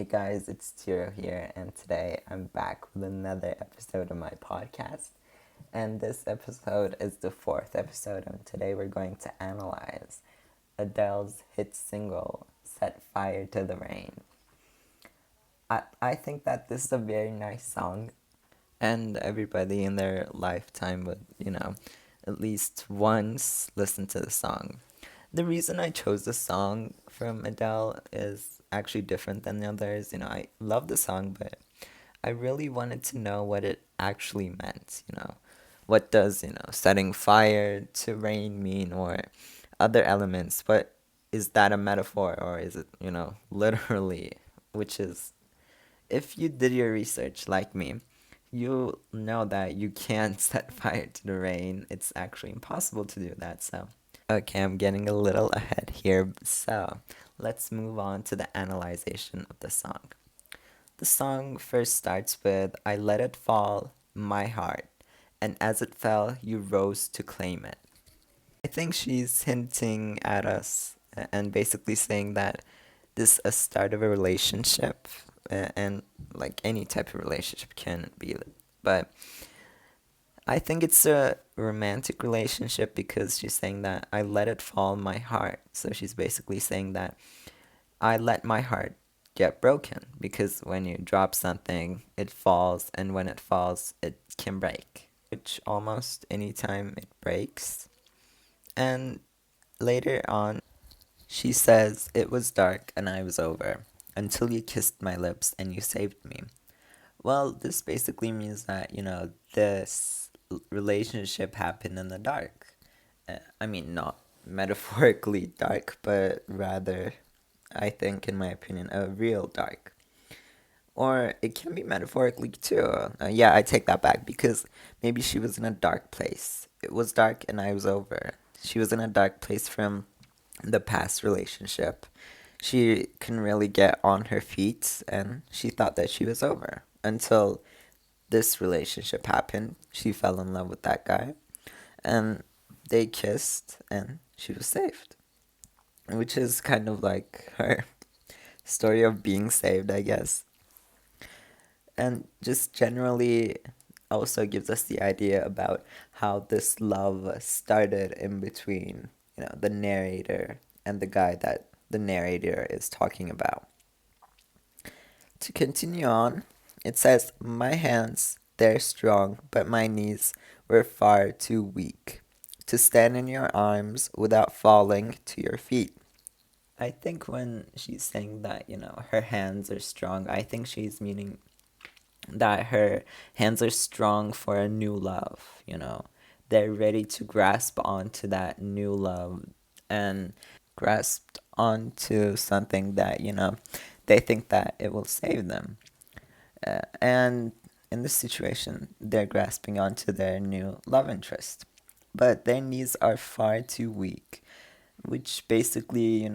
Hey guys, it's Tiro here, and today I'm back with another episode of my podcast. And this episode is the fourth episode, and today we're going to analyze Adele's hit single, Set Fire to the Rain. I think that this is a very nice song, and everybody in their lifetime would, at least once listen to the song. The reason I chose the song from Adele is actually different than the others. I love the song, but I really wanted to know what it actually meant. What does, setting fire to rain mean, or other elements? But is that a metaphor, or is it, literally? Which is, if you did your research like me, you know that you can't set fire to the rain. It's actually impossible to do that, so. Okay, I'm getting a little ahead here, so let's move on to the analyzation of the song. The song first starts with I let it fall, my heart, and as it fell, you rose to claim it. I think she's hinting at us and basically saying that this is a start of a relationship, and like any type of relationship can be, but I think it's a romantic relationship because she's saying that I let it fall my heart. So she's basically saying that I let my heart get broken because when you drop something, it falls, and when it falls, it can break, which almost anytime it breaks. And later on, she says, it was dark and I was over until you kissed my lips and you saved me. Well, this basically means that, this relationship happened in the dark. I mean, not metaphorically dark, but rather, I think, in my opinion, a real dark. Or it can be metaphorically too. Yeah, I take that back because maybe she was in a dark place. It was dark and I was over. She was in a dark place from the past relationship. She couldn't really get on her feet and she thought that she was over until this relationship happened. She fell in love with that guy and they kissed and she was saved. Which is kind of like her story of being saved, I guess. And just generally also gives us the idea about how this love started in between, the narrator and the guy that the narrator is talking about. To continue on, it says, my hands, they're strong, but my knees were far too weak to stand in your arms without falling to your feet. I think when she's saying that, her hands are strong, I think she's meaning that her hands are strong for a new love. They're ready to grasp onto that new love and grasp onto something that, they think that it will save them. And in this situation, they're grasping onto their new love interest. But their knees are far too weak, which basically,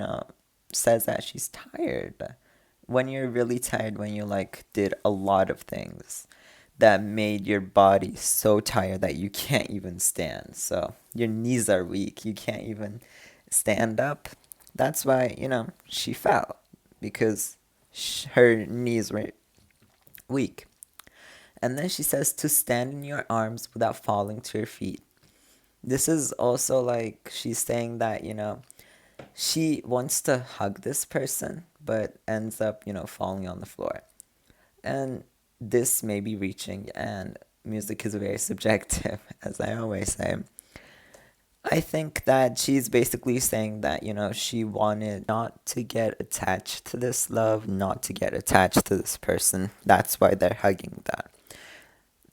says that she's tired. When you're really tired, when you like did a lot of things that made your body so tired that you can't even stand. So your knees are weak. You can't even stand up. That's why, she fell because her knees were weak. And then she says to stand in your arms without falling to your feet. This is also like she's saying that, she wants to hug this person, but ends up, falling on the floor. And this may be reaching, and music is very subjective, as I always say. I think that she's basically saying that, she wanted not to get attached to this love, not to get attached to this person. That's why they're hugging that.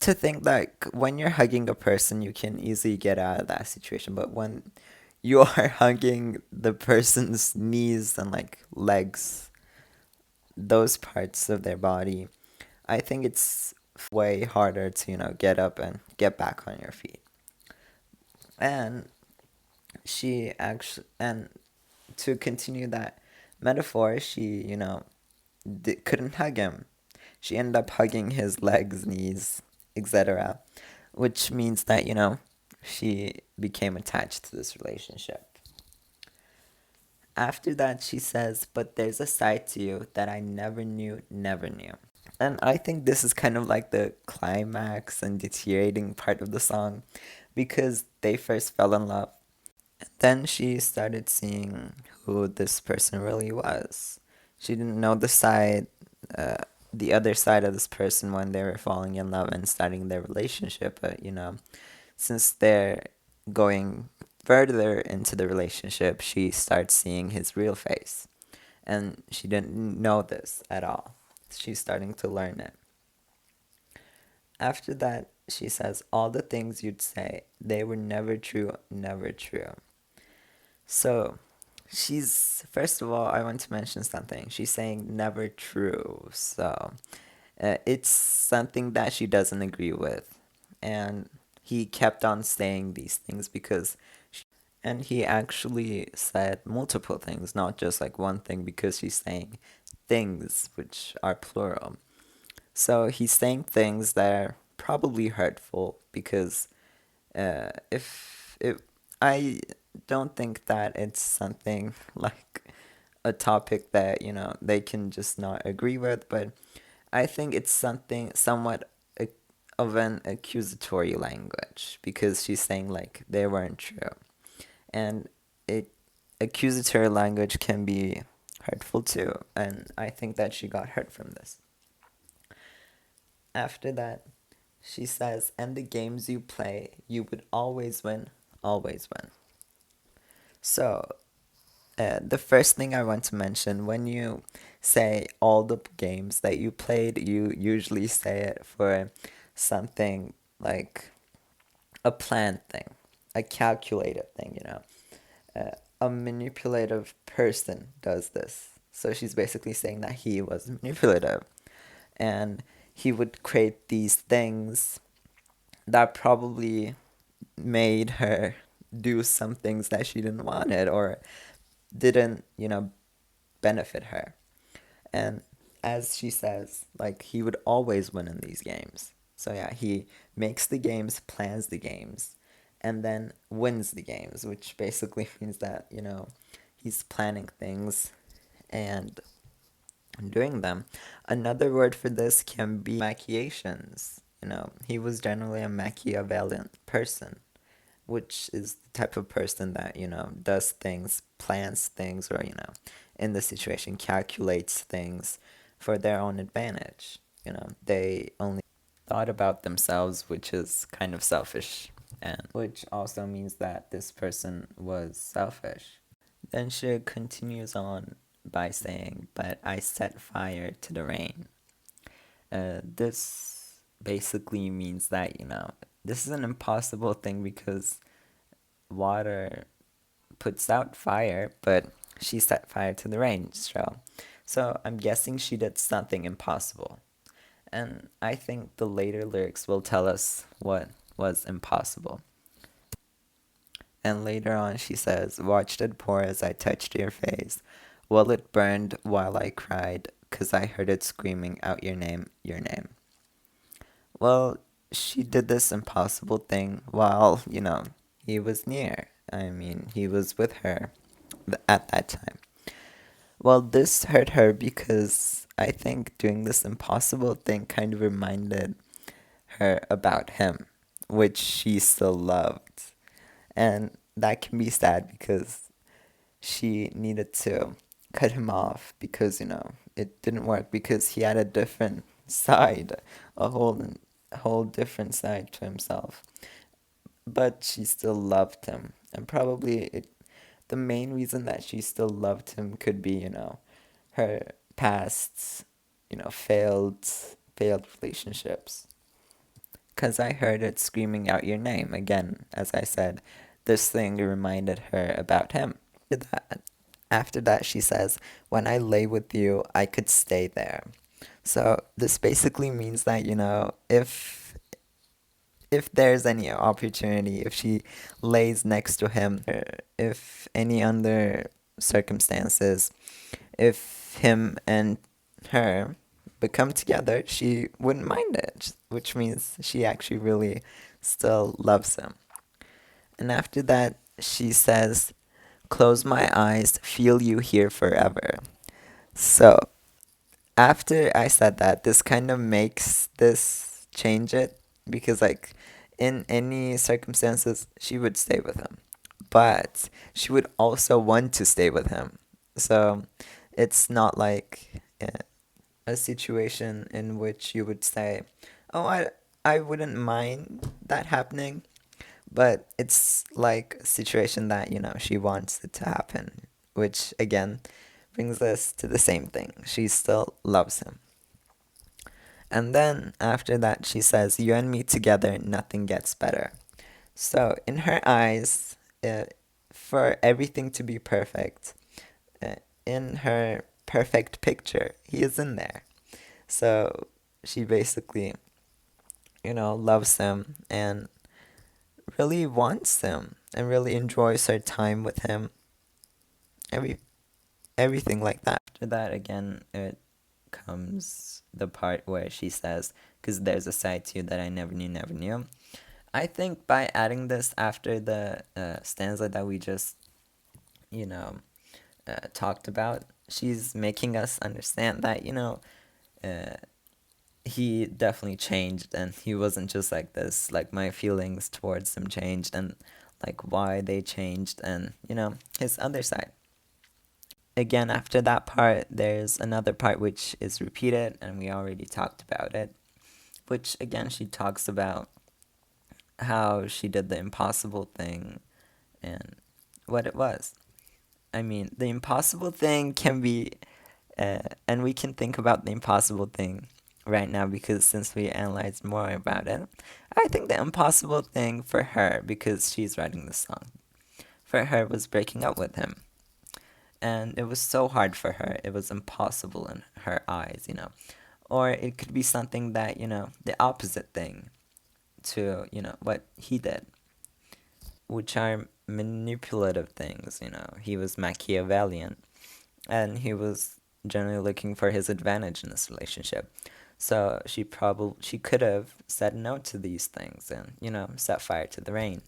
To think that when you're hugging a person, you can easily get out of that situation. But when you are hugging the person's knees and like legs, those parts of their body, I think it's way harder to, get up and get back on your feet. And and to continue that metaphor, she, couldn't hug him. She ended up hugging his legs, knees, etc., which means that, she became attached to this relationship. After that, she says, "But there's a side to you that I never knew, never knew." And I think this is kind of like the climax and deteriorating part of the song because they first fell in love. Then she started seeing who this person really was. She didn't know uh, the other side of this person when they were falling in love and starting their relationship. But, since they're going further into the relationship, she starts seeing his real face. And she didn't know this at all. She's starting to learn it. After that, she says, "All the things you'd say, they were never true, never true." So, first of all, I want to mention something. She's saying never true. So, it's something that she doesn't agree with. And he kept on saying these things and he actually said multiple things, not just like one thing, because she's saying things, which are plural. So he's saying things that are probably hurtful because if it, I don't think that it's something like a topic that they can just not agree with, but I think it's something somewhat of an accusatory language because she's saying like they weren't true, and it accusatory language can be hurtful too, and I think that she got hurt from this. After that, she says, "And the games you play, you would always win, always win." So, the first thing I want to mention, when you say all the games that you played, you usually say it for something like a planned thing, a calculated thing. A manipulative person does this. So she's basically saying that he was manipulative. And he would create these things that probably made her do some things that she didn't want it or didn't, benefit her. And as she says, like he would always win in these games. So yeah, he makes the games, plans the games, and then wins the games, which basically means that, he's planning things and doing them. Another word for this can be machiations. He was generally a Machiavellian person, which is the type of person that, does things, plans things, or, in the situation, calculates things for their own advantage. They only thought about themselves, which is kind of selfish, and which also means that this person was selfish. Then she continues on by saying, "But I set fire to the rain." This basically means that, this is an impossible thing because water puts out fire, but she set fire to the rain. So I'm guessing she did something impossible. And I think the later lyrics will tell us what was impossible. And later on, she says, "Watched it pour as I touched your face. Well, it burned while I cried, 'cause I heard it screaming out your name, your name." Well, she did this impossible thing while, he was near. I mean, he was with her at that time. Well, this hurt her because I think doing this impossible thing kind of reminded her about him, which she still loved. And that can be sad because she needed to cut him off because, it didn't work because he had a different side, a whole different side to himself. But she still loved him. And probably the main reason that she still loved him could be, her past, failed relationships. Because I heard it screaming out your name. Again, as I said, this thing reminded her about him. After that, she says, "When I lay with you, I could stay there." So this basically means that, if there's any opportunity, if she lays next to him, if any other circumstances, if him and her become together, she wouldn't mind it, which means she actually really still loves him. And after that, she says, close my eyes, feel you here forever. So after I said that, this kind of makes this change it because, like, in any circumstances, she would stay with him, but she would also want to stay with him. So it's not like a situation in which you would say, "Oh, I wouldn't mind that happening," but it's like a situation that, she wants it to happen, which again brings us to the same thing. She still loves him. And then after that, she says, "You and me together, nothing gets better." So, in her eyes, for everything to be perfect, uh, in her perfect picture, he is in there. So, she basically, loves him and really wants him and really enjoys her time with him. Every everything like that. After that, again, it comes the part where she says, "Because there's a side to you that I never knew, never knew." I think by adding this after the stanza that we just, you know, talked about, she's making us understand that, uh, he definitely changed and he wasn't just like this. Like, my feelings towards him changed and, like, why they changed and, his other side. Again, after that part, there's another part which is repeated, and we already talked about it, which again, she talks about how she did the impossible thing and what it was. I mean, the impossible thing can be, and we can think about the impossible thing right now because since we analyzed more about it, I think the impossible thing for her, because she's writing the song, for her was breaking up with him. And it was so hard for her. It was impossible in her eyes. Or it could be something that, the opposite thing to, what he did, which are manipulative things. He was Machiavellian and he was generally looking for his advantage in this relationship. So she could have said no to these things and, set fire to the rain.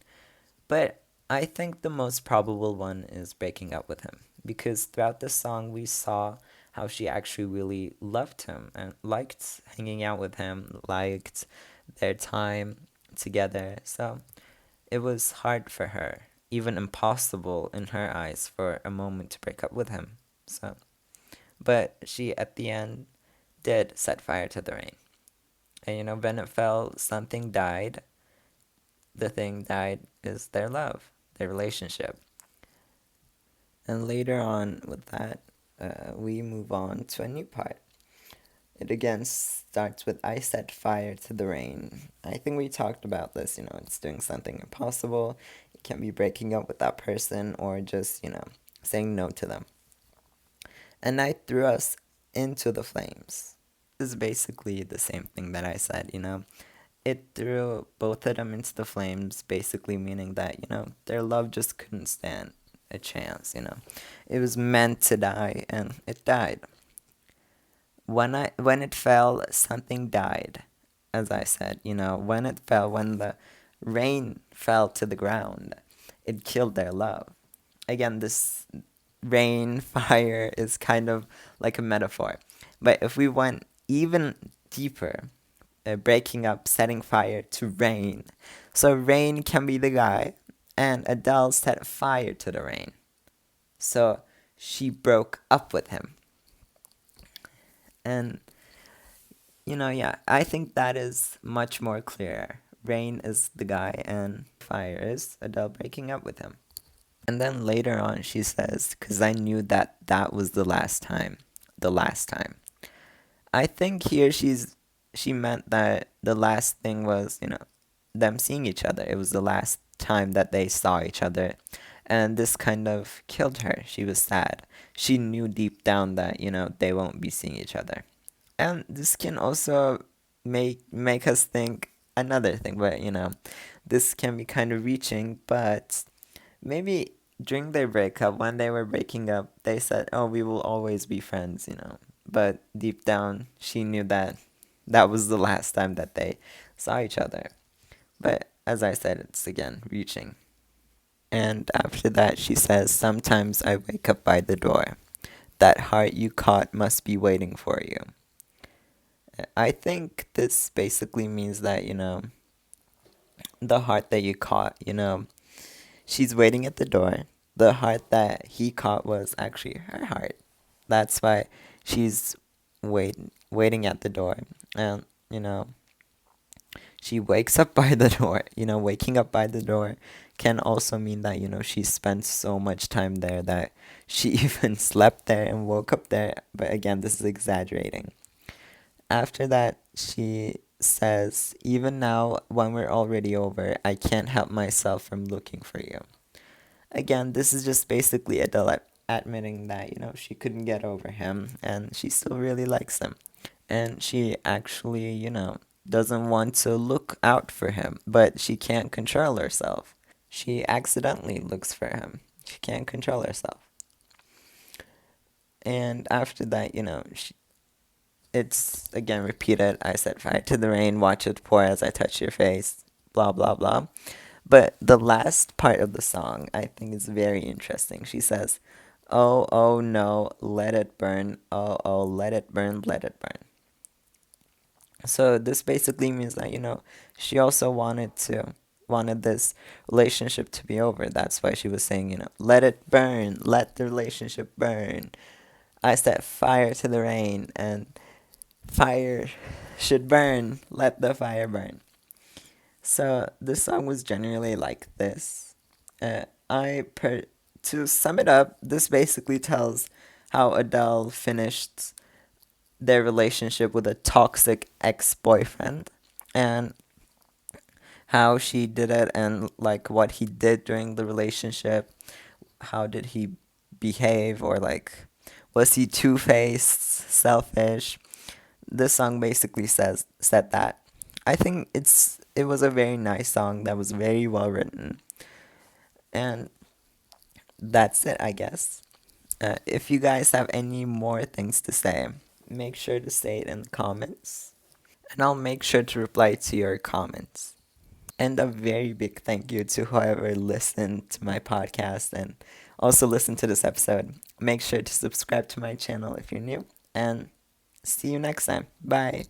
But I think the most probable one is breaking up with him because throughout the song we saw how she actually really loved him and liked hanging out with him, liked their time together. So it was hard for her, even impossible in her eyes, for a moment to break up with him. So, but she at the end did set fire to the rain. And when it fell, something died. The thing died is their love, their relationship. And later on with that, we move on to a new part. It again starts with "I set fire to the rain." I think we talked about this, it's doing something impossible. It can be breaking up with that person or just, saying no to them. "And I threw us into the flames." This is basically the same thing that I said. It threw both of them into the flames, basically meaning that, their love just couldn't stand a chance. It was meant to die and it died. When it fell, something died. As I said, when it fell, when the rain fell to the ground, it killed their love. Again, this rain fire is kind of like a metaphor. But if we went even deeper, breaking up, setting fire to rain. So rain can be the guy, and Adele set fire to the rain. So she broke up with him. And, yeah, I think that is much more clear. Rain is the guy, and fire is Adele breaking up with him. And then later on, she says, "Because I knew that that was the last time. The last time." I think here she meant that the last thing was, them seeing each other. It was the last time that they saw each other. And this kind of killed her. She was sad. She knew deep down that, they won't be seeing each other. And this can also make us think another thing, but this can be kind of reaching, but maybe during their breakup, when they were breaking up, they said, "Oh, we will always be friends." But deep down, she knew that that was the last time that they saw each other. But as I said, it's again reaching. And after that, she says, "Sometimes I wake up by the door. That heart you caught must be waiting for you." I think this basically means that, the heart that you caught, she's waiting at the door. The heart that he caught was actually her heart. That's why she's waiting at the door. And, she wakes up by the door. Waking up by the door can also mean that, she spent so much time there that she even slept there and woke up there. But again, this is exaggerating. After that, she says, "Even now, when we're already over, I can't help myself from looking for you." Again, this is just basically Adele admitting that, she couldn't get over him and she still really likes him. And she actually, doesn't want to look out for him, but she can't control herself. She accidentally looks for him. She can't control herself. And after that, it's again repeated. "I set fire to the rain, watch it pour as I touch your face," blah, blah, blah. But the last part of the song I think is very interesting. She says, "Oh, oh no, let it burn. Oh, oh, let it burn, let it burn." So this basically means that, she also wanted this relationship to be over. That's why she was saying, "Let it burn, let the relationship burn. I set fire to the rain, and fire should burn, let the fire burn." So this song was generally like this. To sum it up, this basically tells how Adele finished their relationship with a toxic ex-boyfriend, and how she did it, and like what he did during the relationship. How did he behave, or like, was he two-faced, selfish? This song basically said that. I think it was a very nice song that was very well written, and that's it, I guess. If you guys have any more things to say, make sure to say it in the comments, and I'll make sure to reply to your comments. And a very big thank you to whoever listened to my podcast and also listened to this episode. Make sure to subscribe to my channel if you're new, and see you next time. Bye.